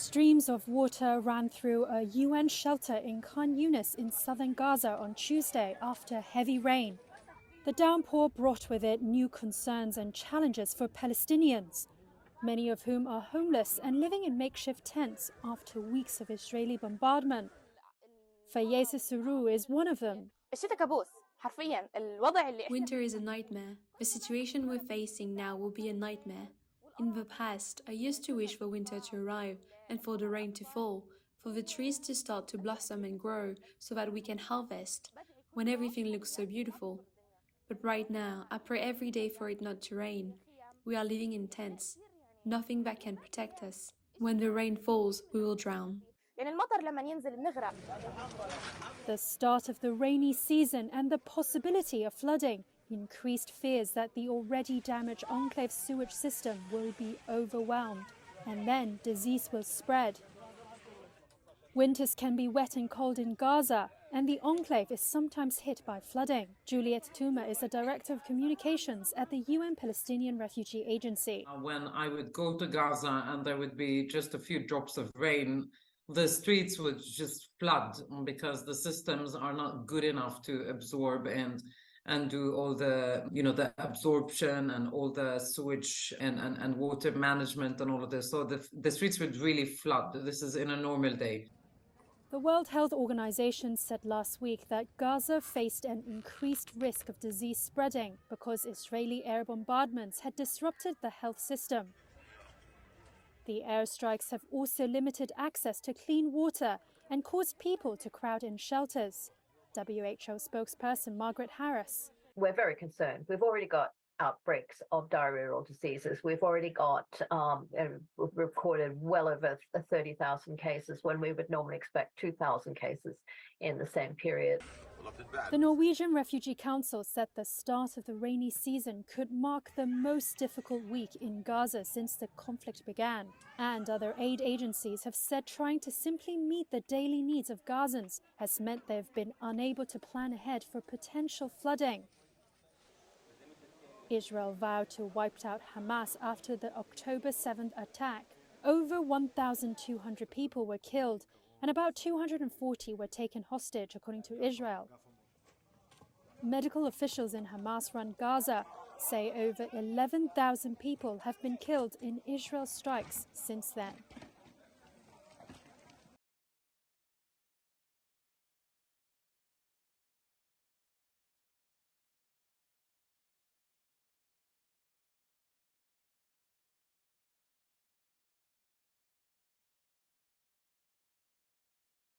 Streams of water ran through a UN shelter in Khan Younis in southern Gaza on Tuesday after heavy rain. The downpour brought with it new concerns and challenges for Palestinians, many of whom are homeless and living in makeshift tents after weeks of Israeli bombardment. Fayeza Srour is one of them. Winter is a nightmare. The situation we're facing now will be a nightmare. In the past, I used to wish for winter to arrive and for the rain to fall, for the trees to start to blossom and grow so that we can harvest, when everything looks so beautiful. But right now, I pray every day for it not to rain. We are living in tents, nothing that can protect us. When the rain falls, we will drown. The start of the rainy season and the possibility of flooding increased fears that the already damaged enclave sewage system will be overwhelmed, and then disease will spread. Winters can be wet and cold in Gaza, and the enclave is sometimes hit by flooding. Juliet Touma is the Director of Communications at the UN Palestinian Refugee Agency. When I would go to Gaza and there would be just a few drops of rain, the streets would just flood because the systems are not good enough to absorb and do all the, the absorption and all the sewage and water management and all of this. So the streets would really flood. This is in a normal day. The World Health Organization said last week that Gaza faced an increased risk of disease spreading because Israeli air bombardments had disrupted the health system. The airstrikes have also limited access to clean water and caused people to crowd in shelters. WHO spokesperson Margaret Harris. We're very concerned. We've already got outbreaks of diarrheal diseases. We've already got recorded well over 30,000 cases when we would normally expect 2,000 cases in the same period. The Norwegian Refugee Council said the start of the rainy season could mark the most difficult week in Gaza since the conflict began. And other aid agencies have said trying to simply meet the daily needs of Gazans has meant they've been unable to plan ahead for potential flooding. Israel vowed to wipe out Hamas after the October 7th attack. Over 1,200 people were killed and about 240 were taken hostage, according to Israel. Medical officials in Hamas-run Gaza say over 11,000 people have been killed in Israel strikes since then.